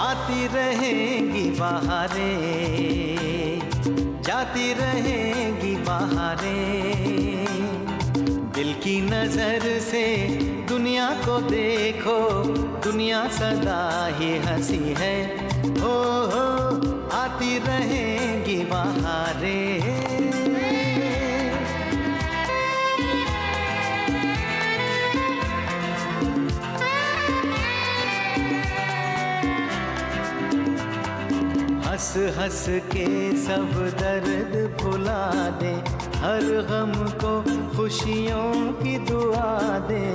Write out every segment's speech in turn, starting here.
आती रहेंगी बहारें, जाती रहेंगी बहारें। दिल की नजर से दुनिया को देखो, दुनिया सदा ही हंसी है। हो आती रहेंगी बहारें। हंस हंस के सब दर्द भुला दे, हर गम को खुशियों की दुआ दे।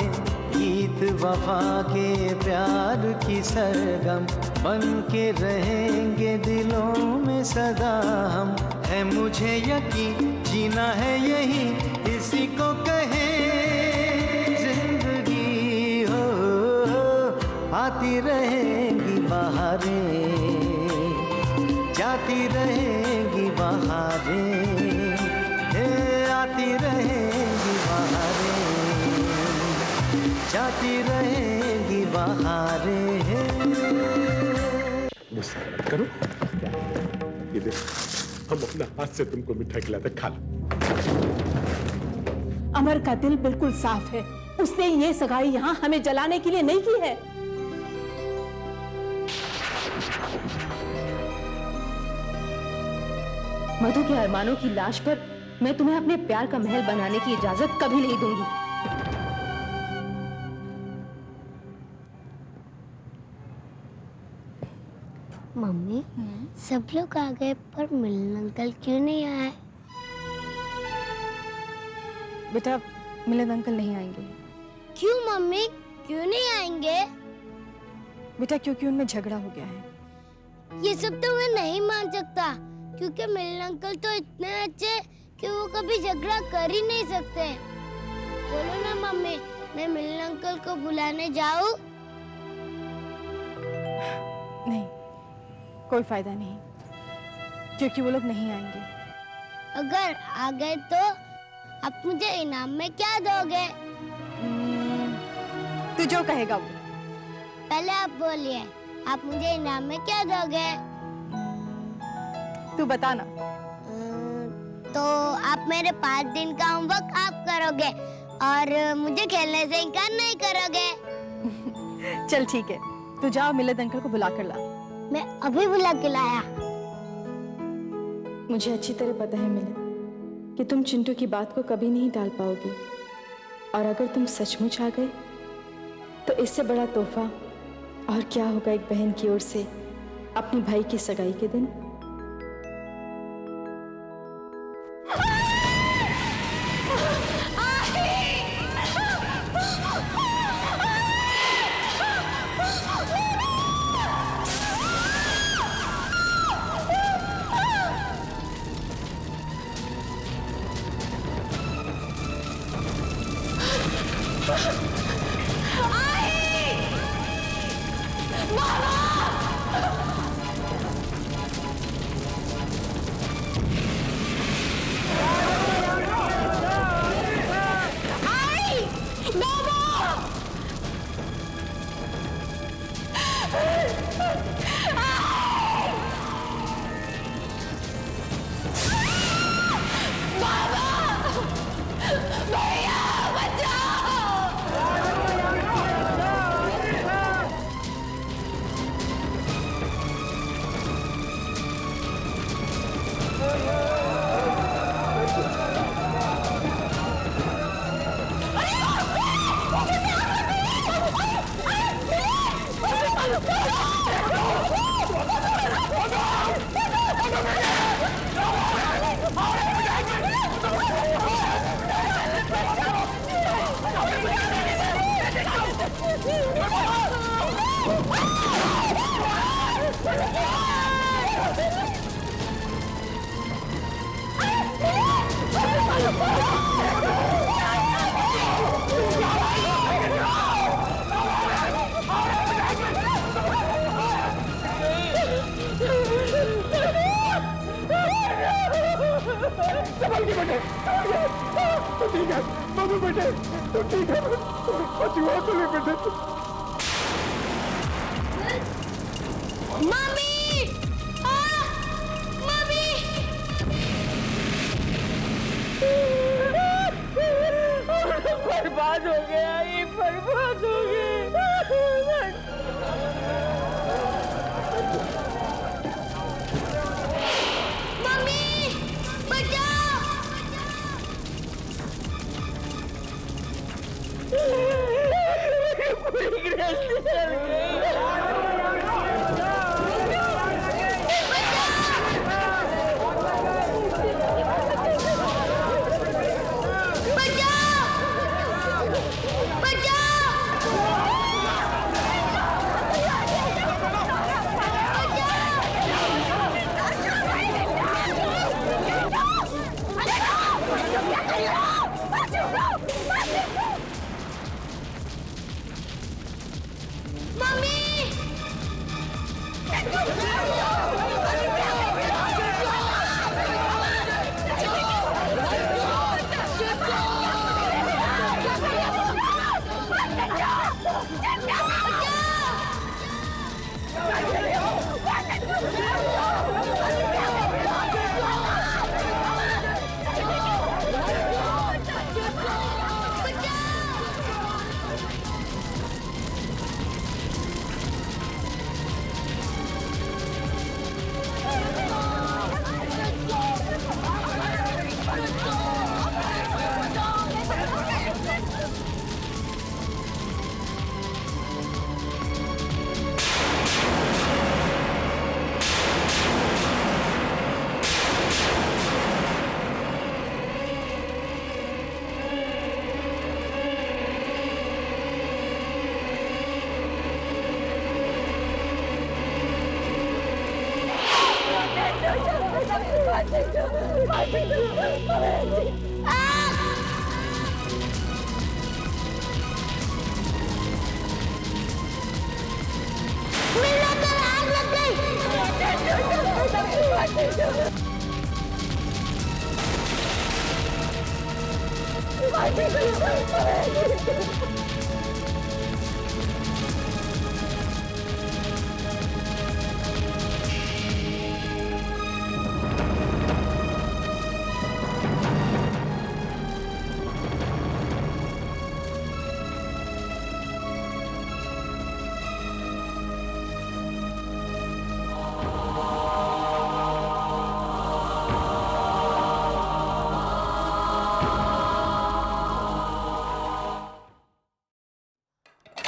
गीत वफा के प्यार की सरगम बन के रहेंगे दिलों में सदा हम। है मुझे यकीन जीना है यही, इसी को कहे जिंदगी। हो आती रहेंगी बहारें, जाती रहेंगी बहारें। आती रहेंगी बहारें, जाती रहेंगी बहारें। गुस्सा मत करो, ये देखो हम अपना हाथ से तुमको मिठाई खिलाते, खा लो। अमर का दिल बिल्कुल साफ है, उसने ये सगाई यहाँ हमें जलाने के लिए नहीं की है। मधु के अरमानों की लाश पर मैं तुम्हें अपने प्यार का महल बनाने की इजाजत कभी नहीं दूंगी। मम्मी, सब लोग आ गए पर मिलन अंकल क्यों नहीं आए? बेटा मिलन अंकल नहीं आएंगे। क्यों मम्मी, क्यों नहीं आएंगे? बेटा क्योंकि उनमें झगड़ा हो गया है। ये सब तो मैं नहीं मान सकता, क्योंकि मिलन अंकल तो इतने अच्छे कि वो कभी झगड़ा कर ही नहीं सकते। बोलो ना मम्मी, मैं मिलन अंकल को बुलाने जाऊं? नहीं, कोई फायदा नहीं, क्योंकि वो लोग नहीं आएंगे। अगर आ गए तो आप मुझे इनाम में क्या दोगे? तू जो कहेगा वो। पहले आप बोलिए, आप मुझे इनाम में क्या दोगे? तू बता ना। तो आप मेरे 5 दिन का होमवर्क आप करोगे और मुझे खेलने से इनकार नहीं करोगे। चल ठीक है, तू जाओ मिलन अंकल को बुला कर ला। मैं अभी बुला के लाया। मुझे अच्छी तरह पता है मिलन कि तुम चिंटू की बात को कभी नहीं टाल पाओगे, और अगर तुम सचमुच आ गए तो इससे बड़ा तोहफा और क्या होगा एक बहन की ओर से अपने भाई की सगाई के दिन। मम्मी! मम्मी! बर्बाद हो गया, ये बर्बाद हो गया। मम्मी! बचाओ! पूरी गृहस्थी चल गई।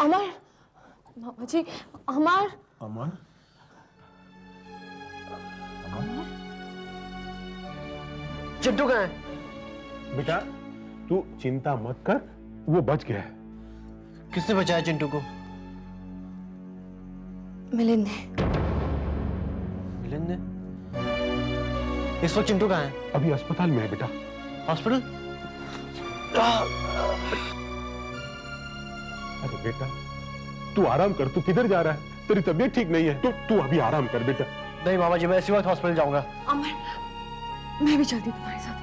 अमर, मामा जी, अमर, अमर, चिंटू कहाँ है? बेटा तू चिंता मत कर, वो बच गया है। किसने बचाया चिंटू को? मिलिंद ने। मिलिंद ने? इस वक्त चिंटू कहाँ है? अभी अस्पताल में है बेटा। हॉस्पिटल? अरे बेटा तू आराम कर, तू किधर जा रहा है? तेरी तबीयत ठीक नहीं है, तू अभी आराम कर बेटा। नहीं मामा जी, मैं इसी वक्त हॉस्पिटल जाऊंगा। अमर, मैं भी चलती हूँ तुम्हारे साथ।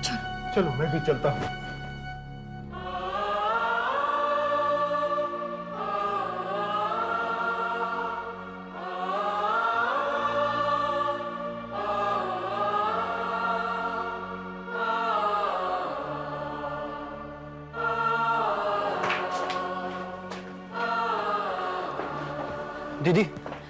चलो। चलो मैं भी चलता हूँ। दीदी,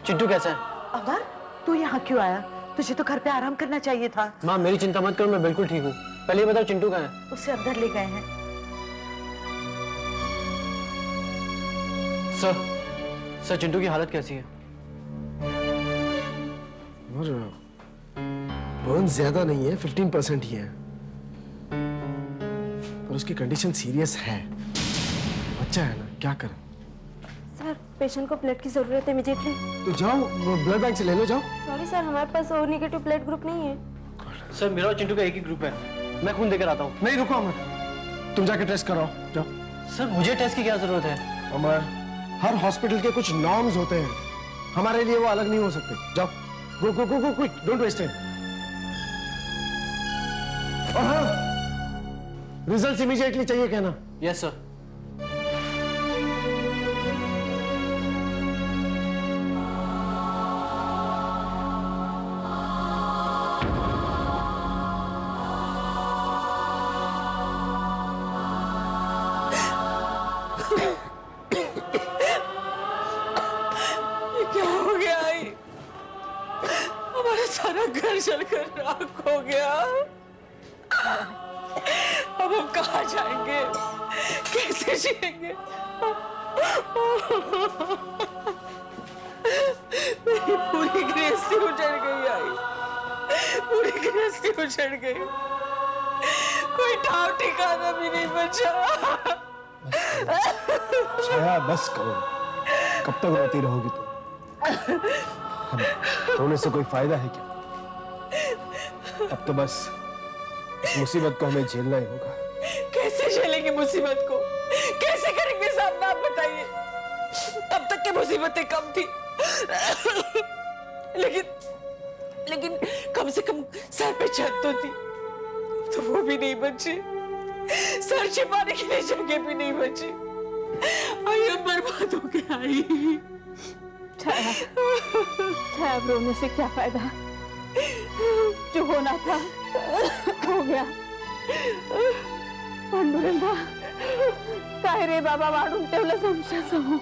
चिंटू कैसा है? अमर, तू यहाँ क्यों आया? तुझे तो घर पे आराम करना चाहिए था। माँ मेरी चिंता मत करो, मैं बिल्कुल ठीक हूँ। पहले ये बताओ चिंटू कहाँ है? उसे अंदर ले गए हैं। सर चिंटू की हालत कैसी है? बर्न ज्यादा नहीं है, 15% ही है, पर उसकी कंडीशन सीरियस है। बच्चा है ना, क्या करें? सर, पेशेंट को ब्लड की जरूरत है इमीडिएटली। तो जाओ ब्लड बैंक से ले लो, जाओ। सॉरी सर, हमारे पास ओ नेगेटिव ब्लड ग्रुप नहीं है। सर मेरा और चिंटू का एक ही ग्रुप है, मैं खून देकर आता हूँ। नहीं रुको अमर, तुम जाके टेस्ट कराओ, जाओ। सर मुझे टेस्ट की क्या जरूरत है? अमर, हर हॉस्पिटल के कुछ नॉर्म्स होते हैं, हमारे लिए वो अलग नहीं हो सकते। जाओ, go go go go quick, don't waste time. Results immediately चाहिए कहना। Yes sir. घर जलकर राख हो गया। अब हम कहाँ जाएंगे, कैसे जिएंगे? मेरी पूरी गृहस्थी उजड़ गई आई, पूरी गृहस्थी उजड़ गई, कोई ठाव ठिकाना भी नहीं बचा। छाया बस करो, कब तक रोती रहोगी तुम? रोने से कोई फायदा है क्या? अब तो बस इस मुसीबत को हमें झेलना ही होगा। कैसे झेलेंगे मुसीबत को, कैसे करेंगे सामना, आप बताइए। अब तक की मुसीबतें कम थी, लेकिन कम से कम सर पे छत तो थी, तो वो भी नहीं बची, सर छिपाने के लिए जगह भी नहीं बची। आई अब बर्बाद हो के आई। छाया, छाया अब रोने से क्या फायदा, जो होना था हो गया। पांडुरंगा, काय रे बाबा वाढून ठेवलं आमच्यासमोर।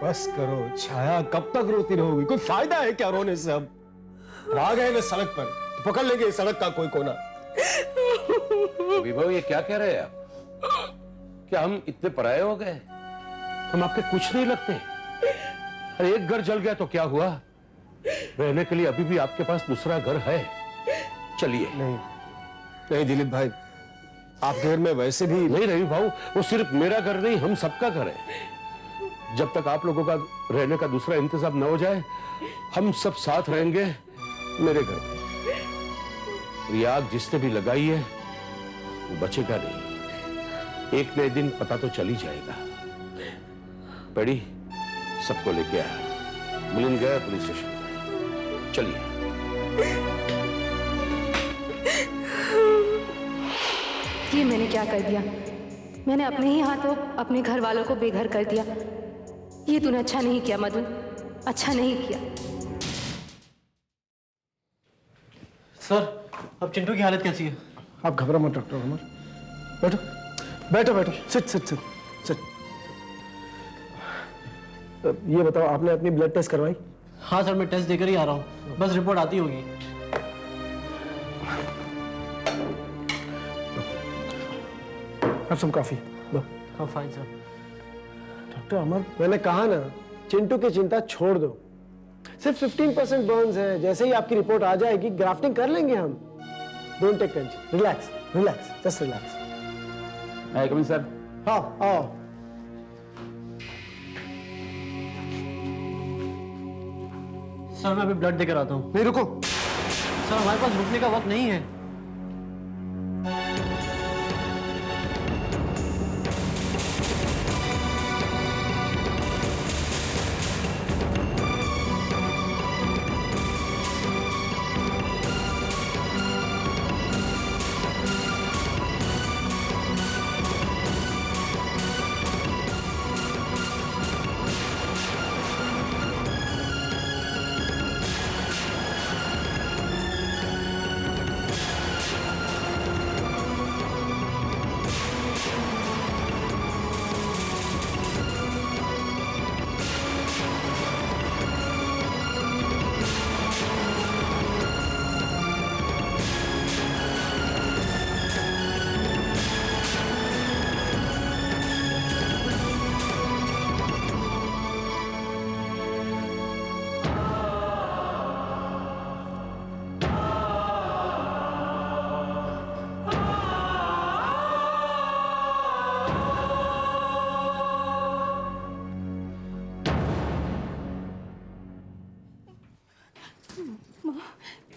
बस करो छाया, कब तक रोती रहोगी? कोई फायदा है क्या रोने से? अब आ गए ना सड़क पर, तो पकड़ लेंगे सड़क का कोई कोना। विभव, ये क्या कह रहे हैं आप? क्या हम इतने पराये हो गए? हम आपके कुछ नहीं लगते। अरे एक घर जल गया तो क्या हुआ? रहने के लिए अभी भी आपके पास दूसरा घर है। चलिए। नहीं दिलीप भाई, आपके घर में वैसे भी नहीं रवि भाऊ, वो सिर्फ मेरा घर नहीं, हम सबका घर है। जब तक आप लोगों का रहने का दूसरा इंतजाम न हो जाए, हम सब साथ रहेंगे मेरे घर में। ये आग जिसने भी लगाई है वो बचेगा नहीं, एक नए दिन पता तो चल ही जाएगा। पेड़ी सबको लेके आया, मिलिंद गया पुलिस स्टेशन में। चलिए। ये मैंने क्या कर दिया? मैंने अपने ही हाथों अपने घर वालों को बेघर कर दिया। ये तूने अच्छा नहीं किया मधु, अच्छा नहीं किया। सर, अब चिंटू की हालत कैसी है? आप घबरा मत डॉक्टर अमर, बैठो बैठो बैठो, सिट सिट सिट सिट। ये बताओ, आपने अपनी ब्लड टेस्ट करवाई? हाँ सर, मैं टेस्ट देकर ही आ रहा हूँ, बस रिपोर्ट आती होगी। अब सब काफी दो। हाँ फाइन सर। डॉक्टर अमर, मैंने कहा ना, चिंटू की चिंता छोड़ दो। सिर्फ 15% बर्न्स है, जैसे ही आपकी रिपोर्ट आ जाएगी ग्राफ्टिंग कर लेंगे हम। Don't take tension, relax relax, just relax. I come in sir. हाँ आओ। सर मैं अभी ब्लड देकर आता हूँ। नहीं रुको सर, हमारे पास रुकने का वक्त नहीं है।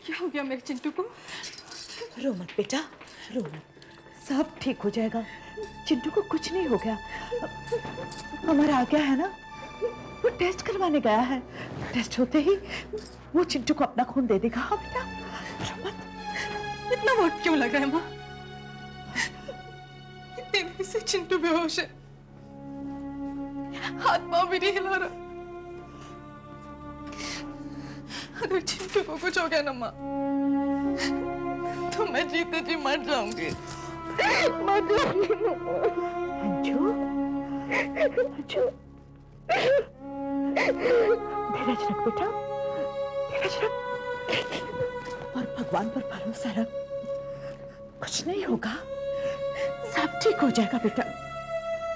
क्या हो गया मेरे चिंटू को? रो मत बेटा, रो मत, सब ठीक हो जाएगा। चिंटू को कुछ नहीं हो गया। हमारा आ गया है ना, वो टेस्ट करवाने गया है। टेस्ट होते ही वो चिंटू को अपना खून दे देगा। हाँ बेटा, रो मत। इतना वक्त क्यों लगा है माँ? इतने देर से चिंटू बेहोश है, हाथ पाँव भी नहीं हिला रहा। अगर चिंटू को कुछ हो गया ना माँ, तो मैं जीते जी मर जाऊंगी। अंजू, अंजू, धीरज रख बेटा, धीरज रख और भगवान पर भरोसा रख। कुछ नहीं होगा, सब ठीक हो जाएगा बेटा।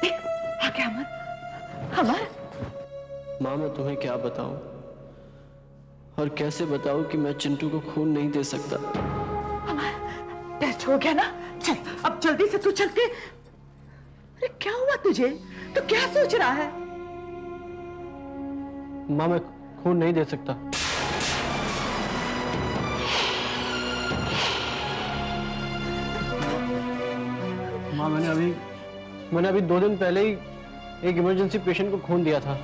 देख आ गया अमर। अमर माँ मैं तुम्हें क्या बताऊं और कैसे बताऊं कि मैं चिंटू को खून नहीं दे सकता। अमर टेस्ट हो गया ना, चल अब जल्दी से तू चल के। अरे क्या हुआ तुझे, तू क्या सोच रहा है? माँ मैं खून नहीं दे सकता। माँ मैंने अभी 2 दिन पहले ही एक इमरजेंसी पेशेंट को खून दिया था।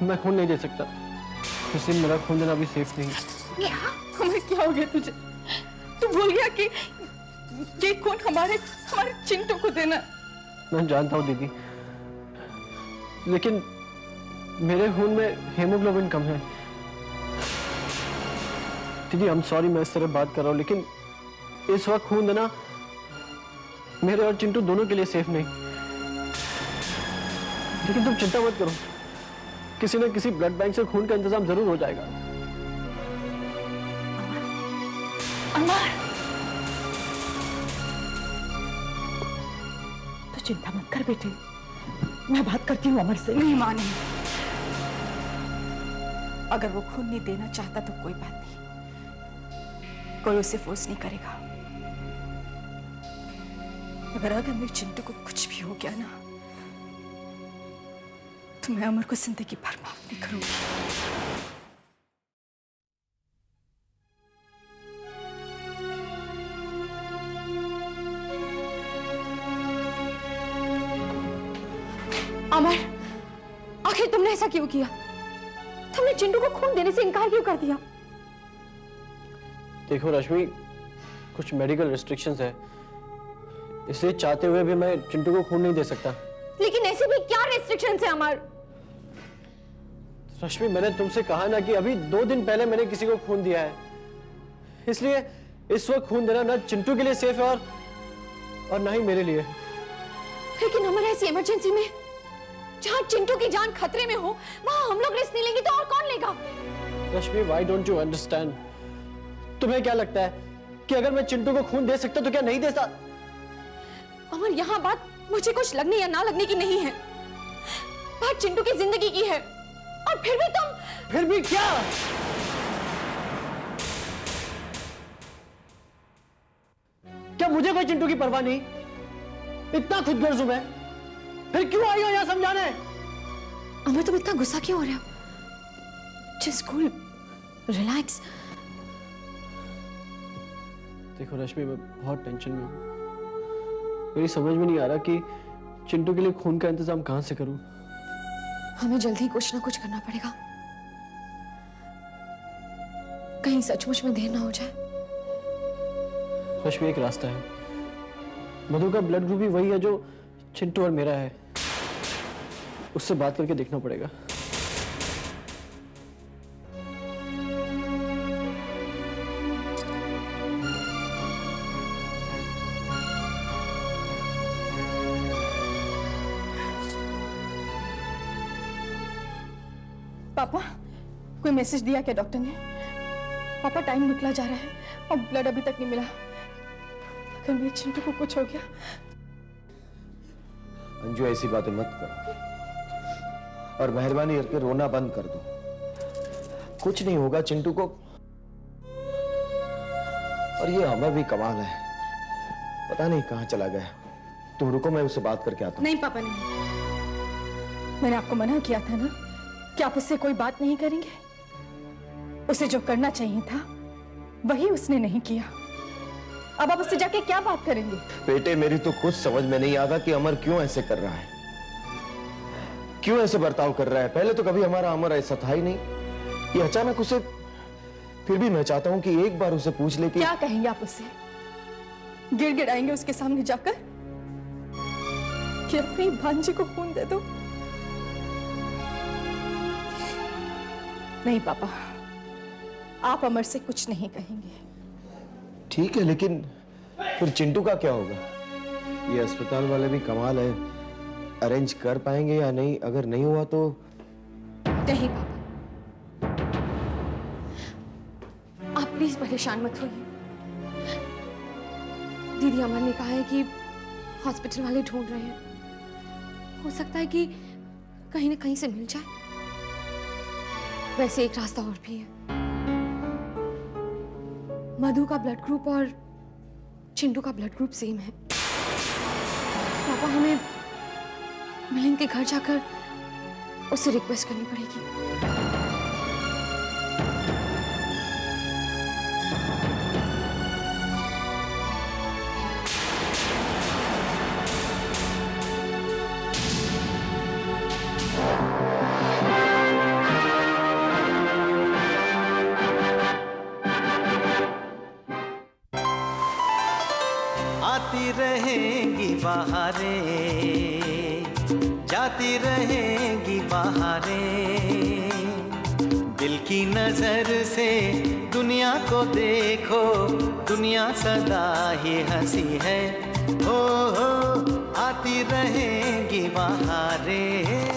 मैं खून नहीं दे सकता, इसलिए मेरा खून देना अभी सेफ नहीं। क्या हमें क्या हो गया तुझे? तू भूल गया कि ये खून हमारे चिंटू को देना। मैं जानता हूँ दीदी, लेकिन मेरे खून में हेमोग्लोबिन कम है। दीदी I'm सॉरी मैं इस तरह बात कर रहा हूँ, लेकिन इस वक्त खून देना मेरे और चिंटू दोनों के लिए सेफ नहीं। लेकिन तुम चिंता मत करो, किसी न किसी ब्लड बैंक से खून का इंतजाम जरूर हो जाएगा। अमर तो चिंता मत कर बेटे, मैं बात करती हूँ अमर से। नहीं माँ नहीं, अगर वो खून नहीं देना चाहता तो कोई बात नहीं, कोई उसे फोर्स नहीं करेगा। अगर मेरे चिंटू को कुछ भी हो गया ना तो मैं अमर को जिंदगी भर माफ नहीं करूंगी। अमर आखिर तुमने ऐसा क्यों किया? तुमने चिंटू को खून देने से इनकार क्यों कर दिया? देखो रश्मि, कुछ मेडिकल रिस्ट्रिक्शंस है, इसलिए चाहते हुए भी मैं चिंटू को खून नहीं दे सकता। लेकिन ऐसे भी क्या रिस्ट्रिक्शंस है अमर? रश्मि मैंने तुमसे कहा ना कि अभी 2 दिन पहले मैंने किसी को खून दिया है, इसलिए इस वक्त खून देना ना चिंटू के लिए सेफ है और ना ही मेरे लिए। लेकिन अमर ऐसी इमरजेंसी में जहां चिंटू की जान खतरे में हो वहां हम लोग रिस्क नहीं लेंगे तो और कौन लेगा? रश्मि व्हाई डोंट यू अंडरस्टैंड? तुम्हें क्या लगता है कि अगर मैं चिंटू को खून दे सकता तो क्या नहीं देता? अमर यहाँ बात मुझे कुछ लगने या ना लगने की नहीं है, बात चिंटू की जिंदगी की है। और फिर भी तुम। फिर भी क्या? क्या मुझे कोई चिंटू की परवाह नहीं? इतना खुदगर्ज हूं मैं, फिर क्यों आई हो यहां समझाने? अमर तुम इतना गुस्सा क्यों हो रहे हो? Just cool, relax. देखो रश्मि मैं बहुत टेंशन में हूं, मेरी समझ में नहीं आ रहा कि चिंटू के लिए खून का इंतजाम कहां से करूं। हमें जल्दी कुछ ना कुछ करना पड़ेगा, कहीं सचमुच में देर ना हो जाए। रश्मि एक रास्ता है, मधु का ब्लड ग्रुप भी वही है जो चिंटू और मेरा है, उससे बात करके देखना पड़ेगा। पापा कोई मैसेज दिया क्या डॉक्टर ने? पापा टाइम निकला जा रहा है और ब्लड अभी तक नहीं मिला, अगर मेरे चिंटू को कुछ हो गया। अंजू ऐसी बातें मत करो और मेहरबानी करके रोना बंद कर दो। कुछ नहीं होगा चिंटू को। और ये अमर भी कमाल है, पता नहीं कहां चला गया। तुम रुको, मैं उससे बात करके आता हूं। नहीं पापा नहीं, मैंने आपको मना किया था ना कि आप उससे कोई बात नहीं करेंगे। उसे जो करना चाहिए था वही उसने नहीं किया, अब आप उससे जाके क्या बात करेंगे? बेटे मेरी तो कुछ समझ में नहीं आता कि अमर क्यों ऐसे कर रहा है, क्यों ऐसे बर्ताव कर रहा है। पहले तो कभी हमारा अमर ऐसा था ही नहीं, ये अचानक उसे। फिर भी मैं चाहता हूं कि एक बार उसे पूछ ले कि क्या कहेंगे आप उससे? गिड़गिड़ाएंगे उसके सामने जाकर कि अपनी भांजी को खून दे दो? नहीं पापा, आप अमर से कुछ नहीं कहेंगे। ठीक है, लेकिन फिर चिंटू का क्या होगा? ये अस्पताल वाले भी कमाल है, अरेंज कर पाएंगे या नहीं? अगर नहीं हुआ तो? नहीं पापा, आप प्लीज परेशान मत होइए। दीदी अमर ने कहा है कि हॉस्पिटल वाले ढूंढ रहे हैं, हो सकता है कि कहीं ना कहीं से मिल जाए। वैसे एक रास्ता और भी है, मधु का ब्लड ग्रुप और चिंटू का ब्लड ग्रुप सेम है। पापा, हमें मिलिंद के घर जाकर उससे रिक्वेस्ट करनी पड़ेगी। आती रहेंगी बहारें, जाती रहेंगी बहारें, दिल की नजर से दुनिया को देखो, दुनिया सदा ही हंसी है। हो आती रहेंगी बहारें।